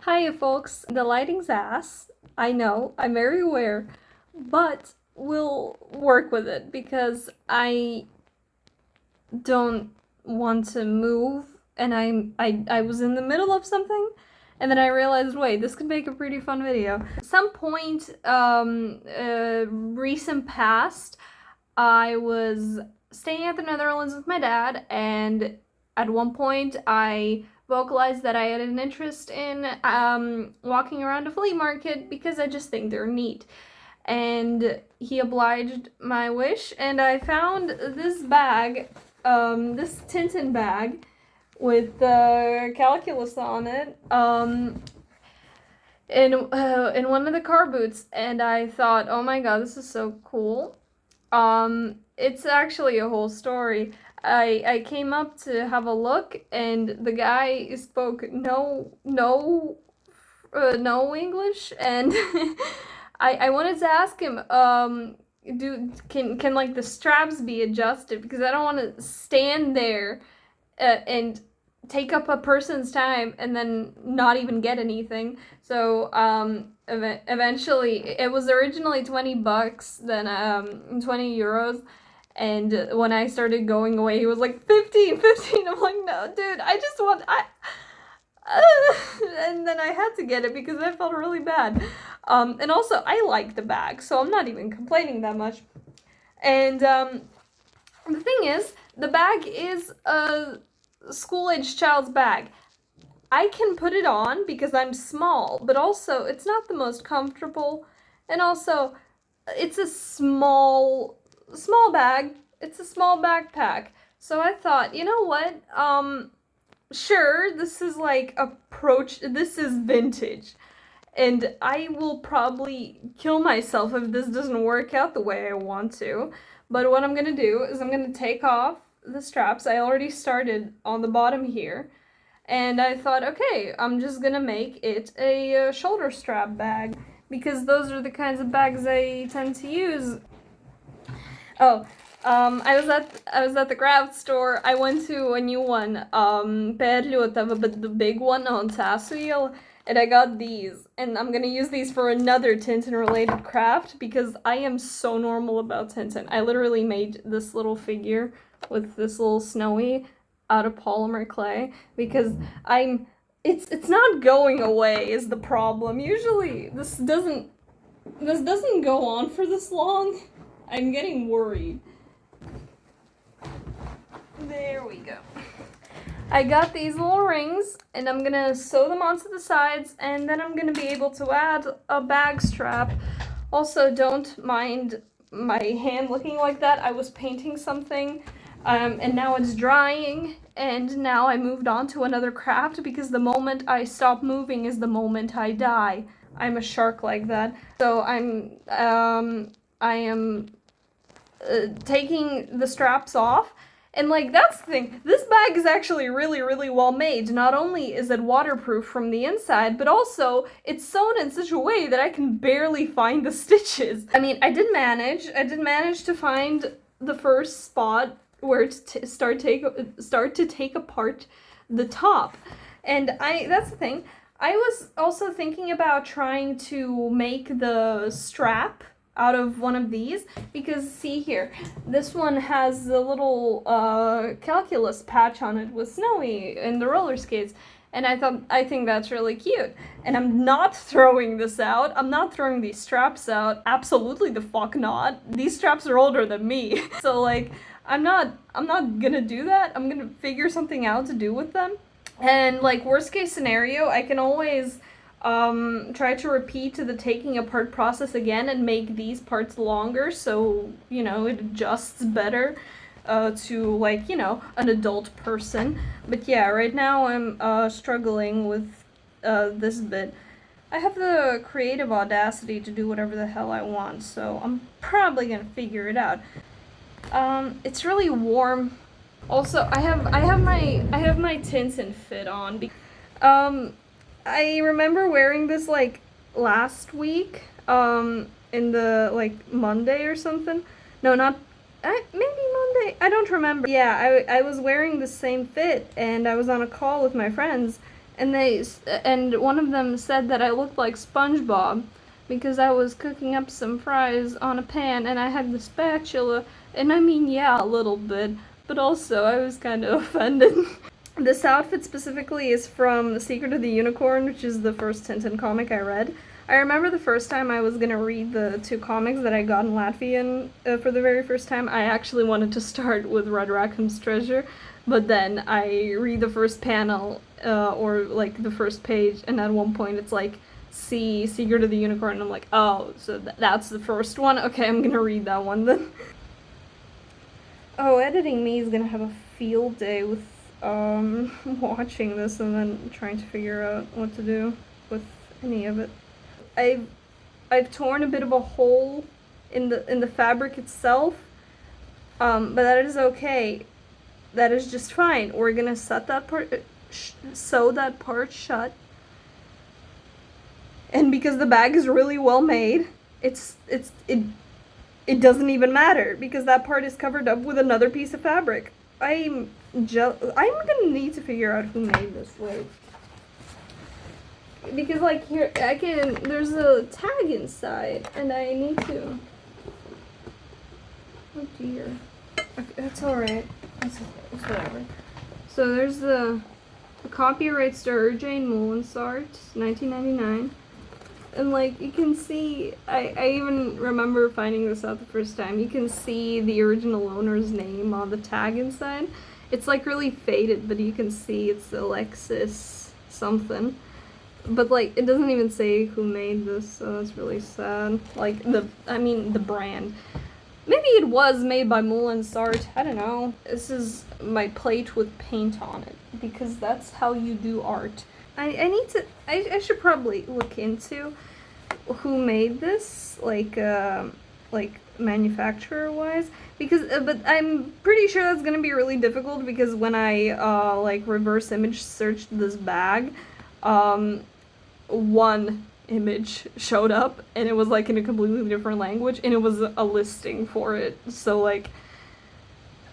Hiya folks, the lighting's ass. I know, I'm very aware, but we'll work with it because I don't want to move and I was in the middle of something and then I realized, wait, this could make a pretty fun video. At some point, recent past, I was staying at the Netherlands with my dad, and at one point I vocalized that I had an interest in walking around a flea market because I just think they're neat. And he obliged my wish, and I found this bag, this Tintin bag with calculus on it, in one of the car boots, and I thought, oh my god, this is so cool. It's actually a whole story. I came up to have a look, and the guy spoke no English, and I wanted to ask him, can like the straps be adjusted, because I don't want to stand there and take up a person's time and then not even get anything. So eventually, it was originally $20, then 20 euros, and when I started going away, he was like 15. I'm like, no dude, I just want and then I had to get it because I felt really bad. And also I like the bag, so I'm not even complaining that much. And the thing is, the bag is a school-age child's bag. I can put it on because I'm small, but also it's not the most comfortable, and also it's a small bag. It's a small backpack. So I thought, you know what? Sure, this is like this is vintage, and I will probably kill myself if this doesn't work out the way I want to. But what I'm gonna do is I'm gonna take off the straps. I already started on the bottom here, and I thought, okay, I'm just gonna make it a shoulder strap bag, because those are the kinds of bags I tend to use. Oh, I was at the craft store. I went to a new one, but the big one on Tassil, and I got these, and I'm gonna use these for another Tintin-related craft, because I am so normal about Tintin. I literally made this little figure with this little Snowy out of polymer clay, because it's not going away is the problem. Usually this doesn't go on for this long. I'm getting worried. There we go. I got these little rings, and I'm gonna sew them onto the sides, and then I'm gonna be able to add a bag strap. Also, don't mind my hand looking like that. I was painting something, and now it's drying, and now I moved on to another craft, because the moment I stop moving is the moment I die. I'm a shark like that. So I am taking the straps off, and like, that's the thing, this bag is actually really well made. Not only is it waterproof from the inside, but also it's sewn in such a way that I can barely find the stitches. I mean, I did manage to find the first spot where to start to take apart the top, and that's the thing. I was also thinking about trying to make the strap out of one of these, because see here, this one has a little calculus patch on it with Snowy and the roller skates, and I think that's really cute. And I'm not throwing this out. I'm not throwing these straps out. Absolutely the fuck not. These straps are older than me. So like, I'm not gonna do that. I'm gonna figure something out to do with them. And like, worst case scenario, I can always try to repeat the taking apart process again and make these parts longer, so, you know, it adjusts better to, like, you know, an adult person. But yeah, right now I'm struggling with this bit. I have the creative audacity to do whatever the hell I want, so I'm probably gonna figure it out. It's really warm. Also, I have my Tintin fit on. I remember wearing this like last week, in the like Monday or something. No, not maybe Monday. I don't remember. Yeah, I was wearing the same fit, and I was on a call with my friends, and one of them said that I looked like SpongeBob because I was cooking up some fries on a pan and I had the spatula, and I mean, yeah, a little bit, but also I was kind of offended. This outfit specifically is from The Secret of the Unicorn, which is the first Tintin comic I read. I remember the first time I was gonna read the 2 comics that I got in Latvian for the very first time, I actually wanted to start with Red Rackham's Treasure, but then I read the first panel, or like the first page, and at one point it's like, see Secret of the Unicorn, and I'm like, oh, so that's the first one? Okay, I'm gonna read that one then. Oh, editing me is gonna have a field day with watching this and then trying to figure out what to do with any of it. I've torn a bit of a hole in the fabric itself, but that is okay. That is just fine. We're gonna set that part, sew that part shut, and because the bag is really well made, it doesn't even matter because that part is covered up with another piece of fabric. I'm gonna need to figure out who made this wig. Because, like, here, there's a tag inside, and I need to... Oh, dear. Okay, that's alright. That's okay. It's whatever. So, there's the copyrights to Jane Mullensart, 1999. And, like, you can see... I even remember finding this out the first time. You can see the original owner's name on the tag inside. It's, like, really faded, but you can see it's Alexis something. But, like, it doesn't even say who made this, so that's really sad. Like, the brand. Maybe it was made by Mullensart, I don't know. This is my plate with paint on it, because that's how you do art. I should probably look into who made this, like manufacturer-wise, because, but I'm pretty sure that's gonna be really difficult, because when I, like, reverse image searched this bag, one image showed up, and it was, like, in a completely different language, and it was a listing for it, so, like,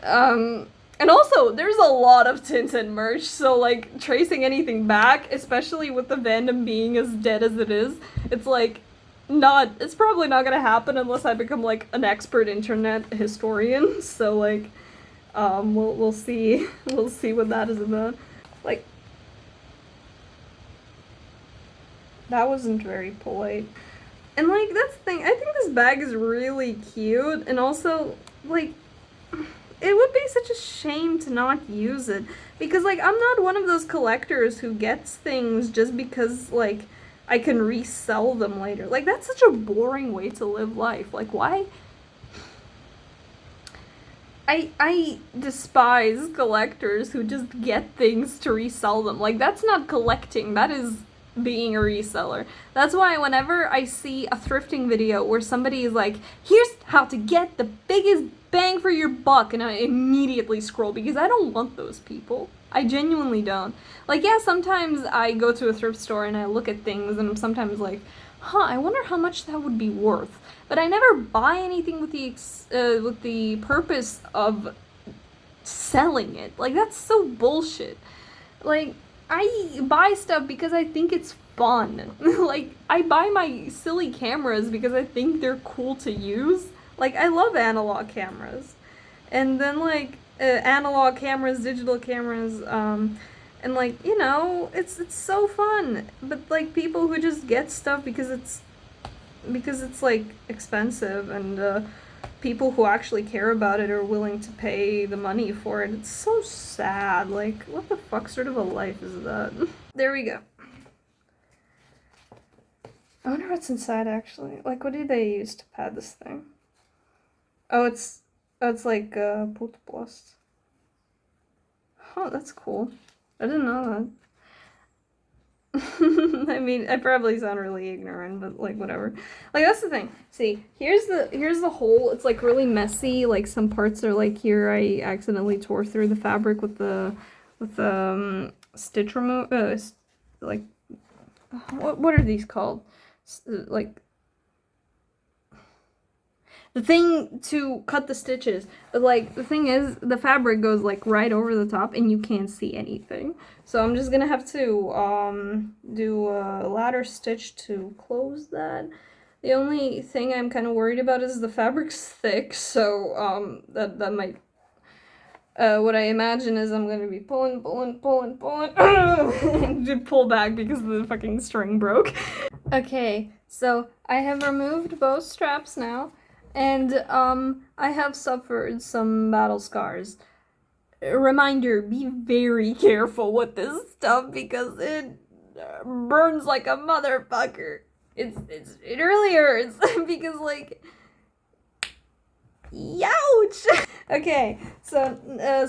and also, there's a lot of Tintin merch, so, like, tracing anything back, especially with the fandom being as dead as it is, it's, like, it's probably not gonna happen unless I become, like, an expert internet historian, so, like, we'll see, we'll see what that is about. Like, that wasn't very polite. And, like, that's the thing, I think this bag is really cute, and also, like, it would be such a shame to not use it, because, like, I'm not one of those collectors who gets things just because, like, I can resell them later. Like, that's such a boring way to live life. Like, why? I despise collectors who just get things to resell them. Like, that's not collecting, that is being a reseller. That's why whenever I see a thrifting video where somebody is like, here's how to get the biggest bang for your buck, and I immediately scroll because I don't want those people. I genuinely don't. Like, yeah, sometimes I go to a thrift store and I look at things and I'm sometimes like, huh, I wonder how much that would be worth. But I never buy anything with the purpose of selling it. Like, that's so bullshit. Like, I buy stuff because I think it's fun. Like, I buy my silly cameras because I think they're cool to use. Like, I love analog cameras. And then, like, analog cameras, digital cameras, and, like, you know, it's so fun. But, like, people who just get stuff because it's, like, expensive, and, people who actually care about it are willing to pay the money for it. It's so sad. Like, what the fuck sort of a life is that? There we go. I wonder what's inside, actually. Like, what do they use to pad this thing? Oh, it's like, putplast. Oh, that's cool. I didn't know that. I mean, I probably sound really ignorant, but, like, whatever. Like, that's the thing. See, here's the hole. It's, like, really messy. Like, some parts are, like, here I accidentally tore through the fabric with the stitch remover. Like, what are these called? Like, the thing to cut the stitches. Like, the thing is, the fabric goes like right over the top and you can't see anything. So I'm just gonna have to do a ladder stitch to close that. The only thing I'm kind of worried about is the fabric's thick, so that might. What I imagine is I'm gonna be pulling, and pull back because the fucking string broke. Okay, so I have removed both straps now, and I have suffered some battle scars. Reminder, be very careful with this stuff because it burns like a motherfucker. It really hurts because, like, youch! Okay, so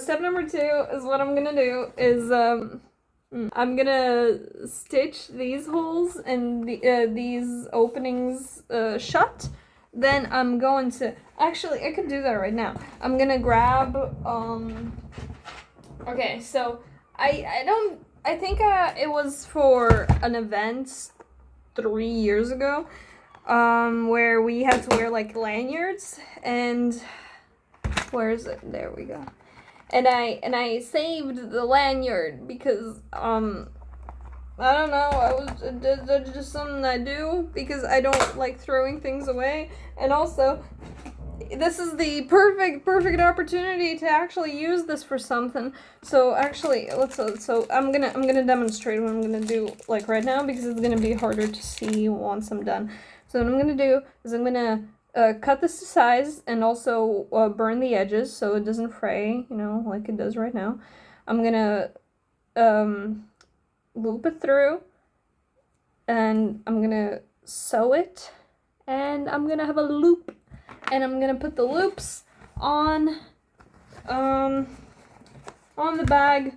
step number 2 is what I'm gonna do is I'm gonna stitch these holes and these openings shut. Then I'm going to, actually I could do that right now. I'm gonna grab okay, so I think it was for an event 3 years ago, where we had to wear like lanyards, and where is it? There we go. And I saved the lanyard because I don't know, that's just something I do because I don't like throwing things away, and also this is the perfect opportunity to actually use this for something. So actually, so I'm gonna demonstrate what I'm gonna do like right now because it's gonna be harder to see once I'm done. So what I'm gonna do is I'm gonna cut this to size and also burn the edges so it doesn't fray, you know, like it does right now. I'm gonna loop it through, and I'm gonna sew it, and I'm gonna have a loop. And I'm gonna put the loops on the bag,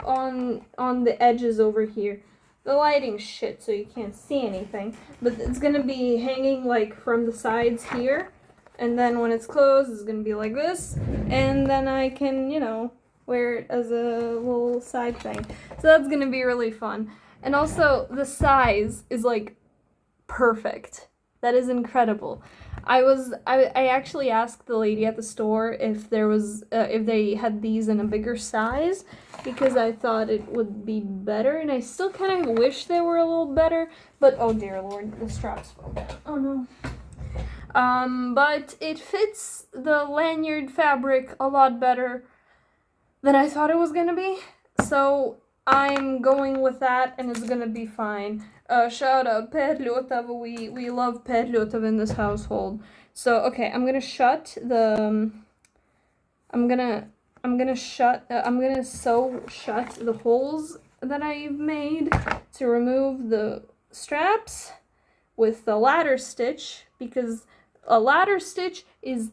on the edges over here. The lighting's shit, so you can't see anything, but it's gonna be hanging like from the sides here, and then when it's closed, it's gonna be like this, and then I can, you know, wear it as a little side thing. So that's gonna be really fun. And also, the size is like perfect. That is incredible. I actually asked the lady at the store if there was if they had these in a bigger size because I thought it would be better, and I still kind of wish they were a little better, but oh dear lord, the straps fell down. Oh no. But it fits the lanyard fabric a lot better than I thought it was gonna be, so I'm going with that, and it's gonna be fine. Shout out Perliotav. We love Perliotav in this household. So okay, I'm gonna shut the. I'm gonna sew shut the holes that I've made to remove the straps with the ladder stitch, because a ladder stitch is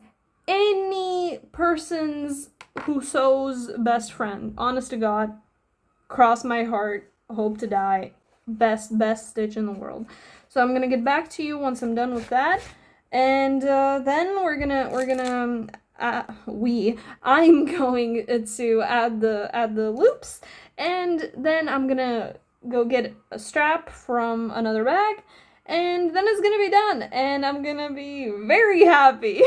any person's who sews best friend. Honest to God, cross my heart, hope to die. Best stitch in the world. So I'm gonna get back to you once I'm done with that, and then I'm going to add the loops, and then I'm gonna go get a strap from another bag, and then it's gonna be done, and I'm gonna be very happy.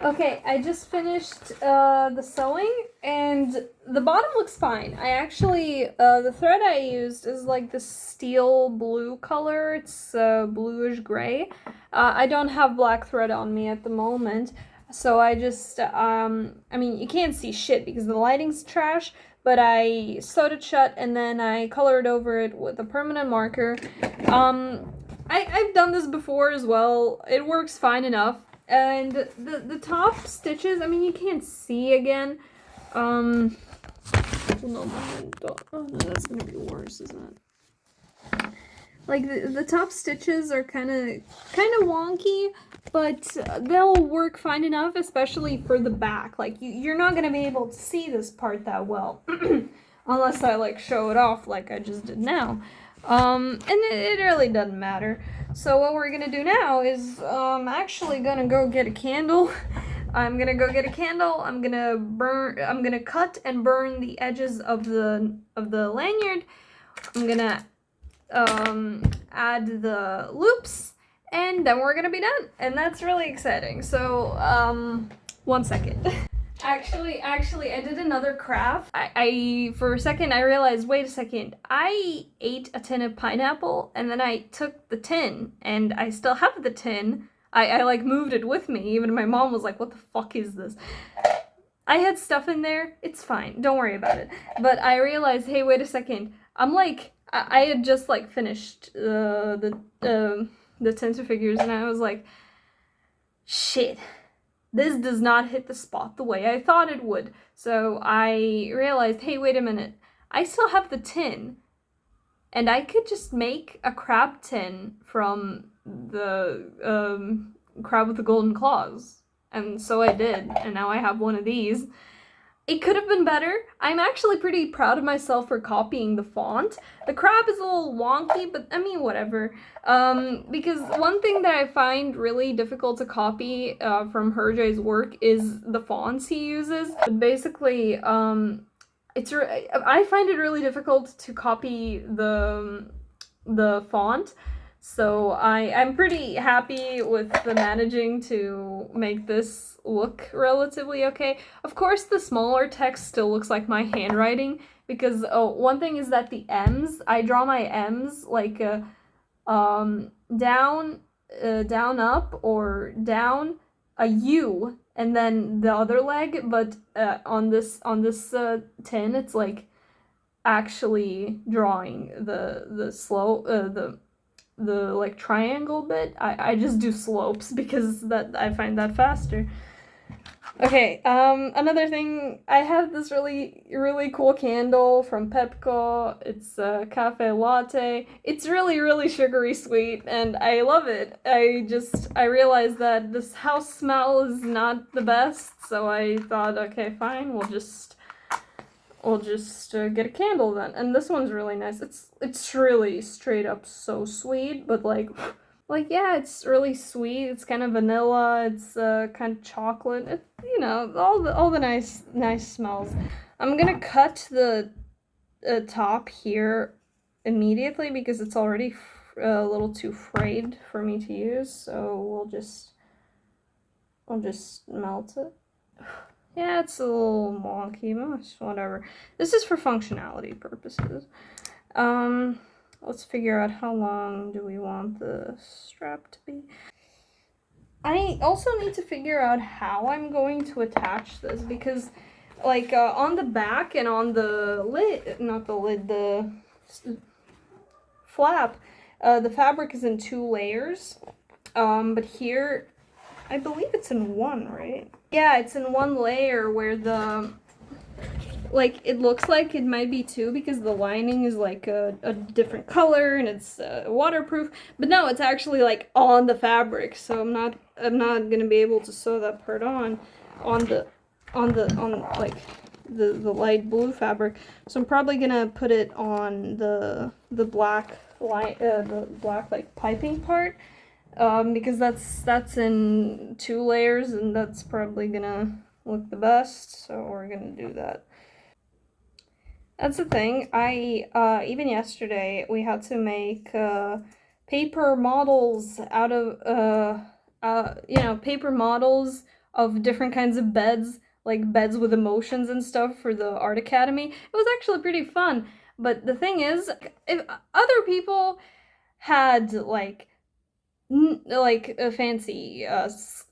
Okay, I just finished the sewing, and the bottom looks fine. I actually, the thread I used is like this steel blue color. It's bluish gray. I don't have black thread on me at the moment, so I just, I mean, you can't see shit because the lighting's trash, but I sewed it shut, and then I colored over it with a permanent marker. I've done this before as well. It works fine enough. And the top stitches, I mean, you can't see again. No, that's gonna be worse, isn't it? Like the top stitches are kind of wonky, but they'll work fine enough, especially for the back. Like you're not gonna be able to see this part that well, unless I like show it off like I just did now. And it really doesn't matter. So what we're gonna do now is I'm actually gonna go get a candle. I'm gonna go get a candle. I'm gonna cut and burn the edges of the lanyard. I'm gonna add the loops, and then we're gonna be done, and that's really exciting. So, 1 second. Actually, I did another craft. I for a second, I realized, wait a second, I ate a tin of pineapple, and then I took the tin, and I still have the tin. I like moved it with me. Even my mom was like, what the fuck is this? I had stuff in there. It's fine. Don't worry about it. But I realized, hey, wait a second. I'm like, I had just like finished the Tintin figures, and I was like, shit. This does not hit the spot the way I thought it would. So I realized, hey, wait a minute. I still have the tin. And I could just make a crab tin from the crab with the golden claws. And so I did. And now I have one of these. It could have been better. I'm actually pretty proud of myself for copying the font. The crab is a little wonky, but I mean, whatever. Because one thing that I find really difficult to copy from Hergé's work is the fonts he uses. Basically, I find it really difficult to copy the font. So I'm pretty happy with the managing to make this look relatively okay. Of course, the smaller text still looks like my handwriting, because one thing is that the M's, I draw my M's like down, up, or down, a U, and then the other leg. But on this tin, it's like actually drawing the slope, the like triangle bit. I just do slopes because that I find that faster. Okay, another thing, I have this really cool candle from Pepco. It's a cafe latte. It's really sugary sweet, and I love it. I realized that this house smell is not the best, so I thought, okay, fine, we'll just get a candle then. And this one's really nice. It's really straight up so sweet, but like yeah, it's really sweet. It's kind of vanilla. It's kind of chocolate. It, you know, all the nice smells. I'm gonna cut the top here immediately because it's already a little too frayed for me to use. So we'll just melt it. Yeah, it's a little wonky, but whatever. This is for functionality purposes. Let's figure out how long do we want the strap to be. I also need to figure out how I'm going to attach this, because like on the back and on the lid, not the lid, the flap, the fabric is in 2 layers. But here, I believe it's in 1, right? Yeah, it's in 1 layer where the, like, it looks like it might be 2 because the lining is like a different color and it's waterproof, but no, it's actually like on the fabric, so I'm not gonna be able to sew that part on like the light blue fabric. So I'm probably gonna put it on the black line, the black like piping part. Because that's in 2 layers, and that's probably gonna look the best, so we're gonna do that. That's the thing, even yesterday, we had to make, paper models out of, paper models of different kinds of beds, like beds with emotions and stuff for the art academy. It was actually pretty fun, but the thing is, if other people had, like fancy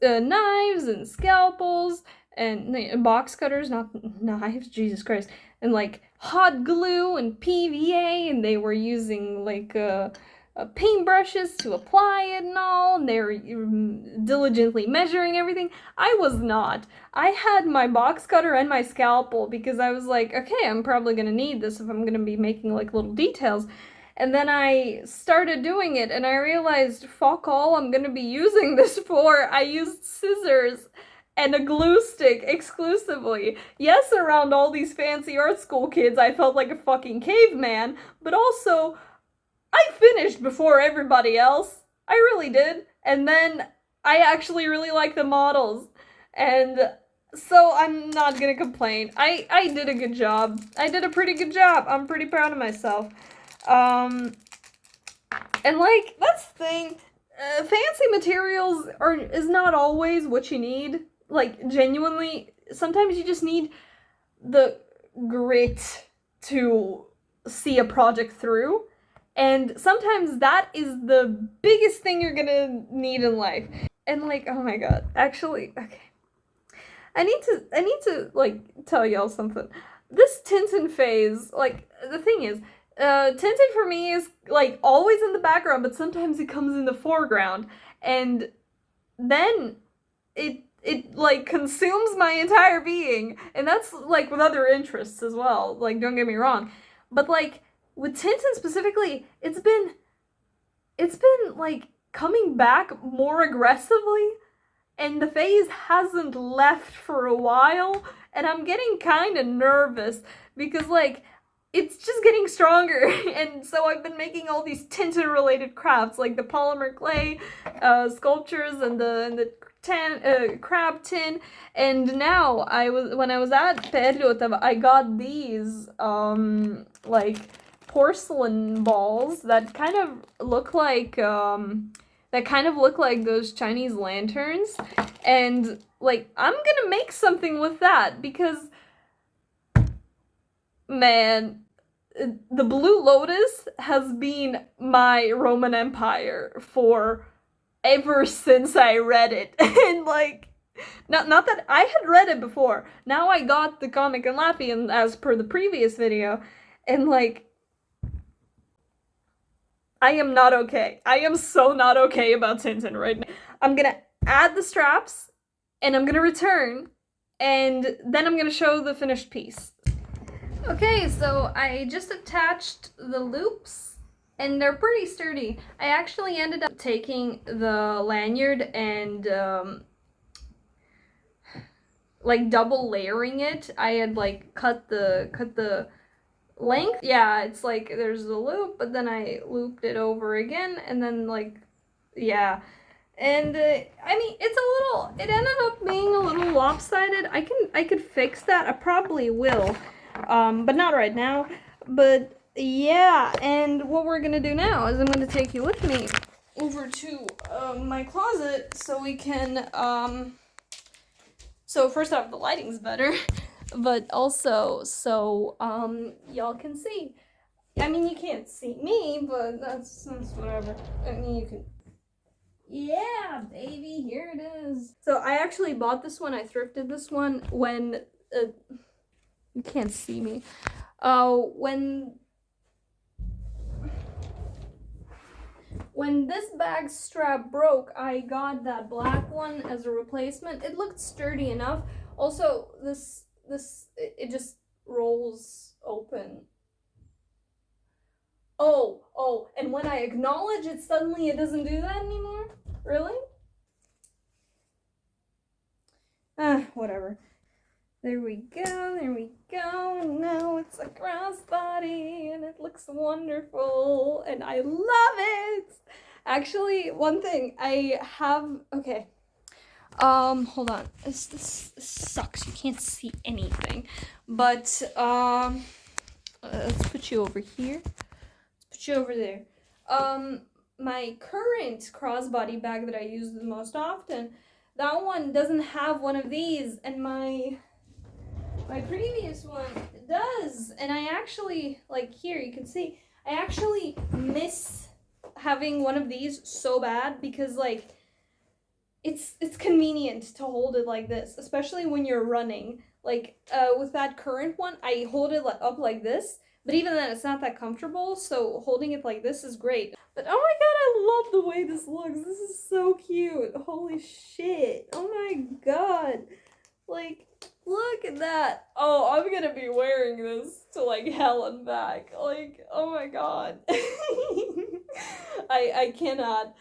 knives and scalpels and box cutters, not knives, Jesus Christ, and like hot glue and PVA, and they were using like paintbrushes to apply it and all, and they were diligently measuring everything. I was not. I had my box cutter and my scalpel because I was like, okay, I'm probably gonna need this if I'm gonna be making like little details. And then I started doing it, and I realized, fuck all I'm gonna be using this for. I used scissors and a glue stick exclusively. Yes, around all these fancy art school kids, I felt like a fucking caveman, but also, I finished before everybody else. I really did. And then, I actually really like the models. And so I'm not gonna complain. I did a good job. I did a pretty good job. I'm pretty proud of myself. And like, that's the thing, fancy materials is not always what you need. Like, genuinely, sometimes you just need the grit to see a project through. And sometimes that is the biggest thing you're gonna need in life. And like, oh my god, actually, okay. I need to like tell y'all something. This Tintin phase, like, the thing is, Tintin for me is like always in the background, but sometimes it comes in the foreground, and then it like consumes my entire being, and that's like with other interests as well. Like, don't get me wrong, but like with Tintin specifically, it's been like coming back more aggressively, and the phase hasn't left for a while, and I'm getting kind of nervous because like it's just getting stronger. And so I've been making all these Tintin related crafts, like the polymer clay sculptures and the crab tin. And now when I was at Perlota, I got these like porcelain balls that kind of look like those Chinese lanterns, and like I'm gonna make something with that because, man, the Blue Lotus has been my Roman Empire for ever since I read it. And like, not that I had read it before. Now I got the comic and Laffian as per the previous video, and like, I am not okay. I am so not okay about Tintin right now. I'm gonna add the straps, and I'm gonna return, and then I'm gonna show the finished piece. Okay, so I just attached the loops, and they're pretty sturdy. I actually ended up taking the lanyard and like double layering it. I had like cut the length. Yeah, it's like there's the loop, but then I looped it over again, and then like, yeah. And I mean, it ended up being a little lopsided. I could fix that. I probably will. But not right now. But yeah, and what we're gonna do now is I'm gonna take you with me over to my closet so we can so first off, the lighting's better, but also so y'all can see. I mean, you can't see me, but that's whatever. I mean, you can. Yeah, baby, here it is. So I actually bought this one. I thrifted this one when you can't see me. When this bag strap broke, I got that black one as a replacement. It looked sturdy enough. Also, it just rolls open. Oh, and when I acknowledge it, suddenly it doesn't do that anymore? Really? Whatever. There we go, now it's a crossbody, and it looks wonderful, and I love it! Actually, one thing, I have, okay, hold on, this sucks, you can't see anything, but, let's put you over here, let's put you over there. My current crossbody bag that I use the most often, that one doesn't have one of these, and my previous one does, and I actually, like, here you can see, I actually miss having one of these so bad because, like, it's convenient to hold it like this, especially when you're running. Like, with that current one, I hold it up like this, but even then it's not that comfortable, so holding it like this is great. But oh my god, I love the way this looks. This is so cute. Holy shit. Oh my god. Like, look at that. Oh, I'm gonna be wearing this to like hell and back. Like, oh my god. I cannot.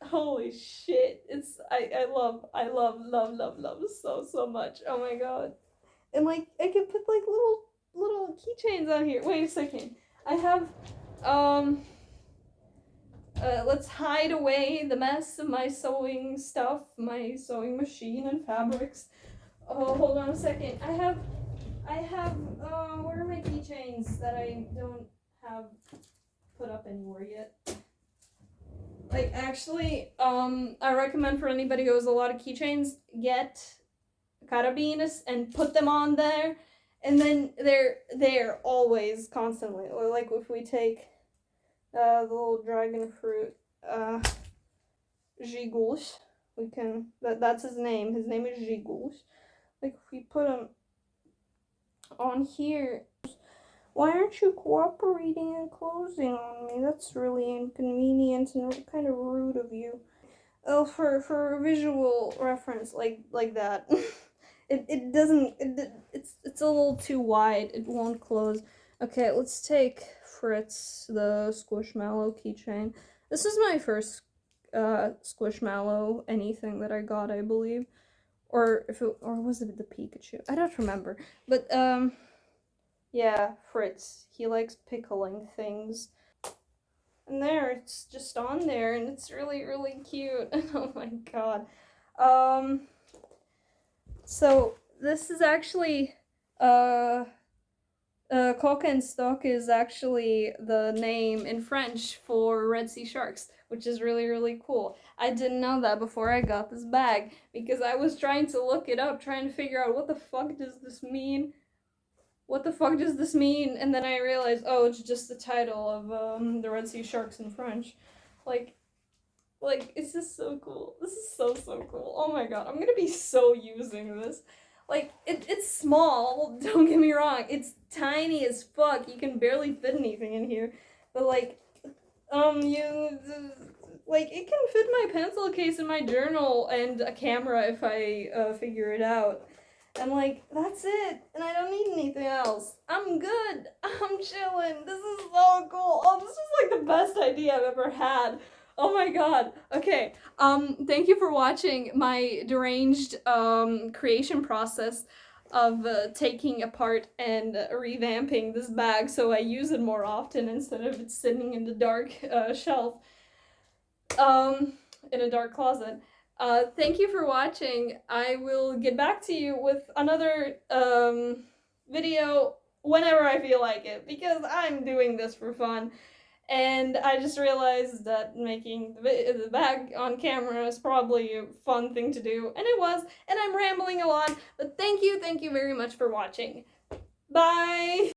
Holy shit. I love so much. Oh my god. And like, I can put like little keychains on here. Wait a second. I have let's hide away the mess of my sewing stuff, my sewing machine and fabrics. Oh, hold on a second. I have, where are my keychains that I don't have put up anywhere yet? Like, actually, I recommend for anybody who has a lot of keychains, get carabines and put them on there, and then they're there always, constantly. Or like if we take the little dragon fruit, Gigouche, we can, that's his name. His name is Gigouche. Like, if we put him on here, why aren't you cooperating and closing on me? That's really inconvenient and kind of rude of you. Oh, for visual reference, like that. it doesn't, it's a little too wide. It won't close. Okay, let's take Fritz, the Squishmallow keychain. This is my first Squishmallow anything that I got, I believe. Or was it the Pikachu? I don't remember. But yeah, Fritz. He likes pickling things. And there, it's just on there, and it's really, really cute. Oh my god. So this is actually, Coca and Stock is actually the name in French for Red Sea sharks, which is really, really cool. I didn't know that before I got this bag, because I was trying to look it up, trying to figure out what the fuck does this mean? What the fuck does this mean? And then I realized, oh, it's just the title of the Red Sea Sharks in French. Like, it's just so cool. This is so cool. Oh my god, I'm gonna be so using this. Like, it's small, don't get me wrong. It's tiny as fuck. You can barely fit anything in here. But like, it can fit my pencil case in my journal and a camera if I figure it out. And like, that's it. And I don't need anything else. I'm good. I'm chilling. This is so cool. Oh, this is like the best idea I've ever had. Oh my god. Okay. Thank you for watching my deranged creation process of taking apart and revamping this bag so I use it more often instead of it sitting in the dark shelf in a dark closet. Thank you for watching. I will get back to you with another video whenever I feel like it, because I'm doing this for fun. And I just realized that making the bag on camera is probably a fun thing to do, and it was, and I'm rambling a lot, but thank you very much for watching. Bye!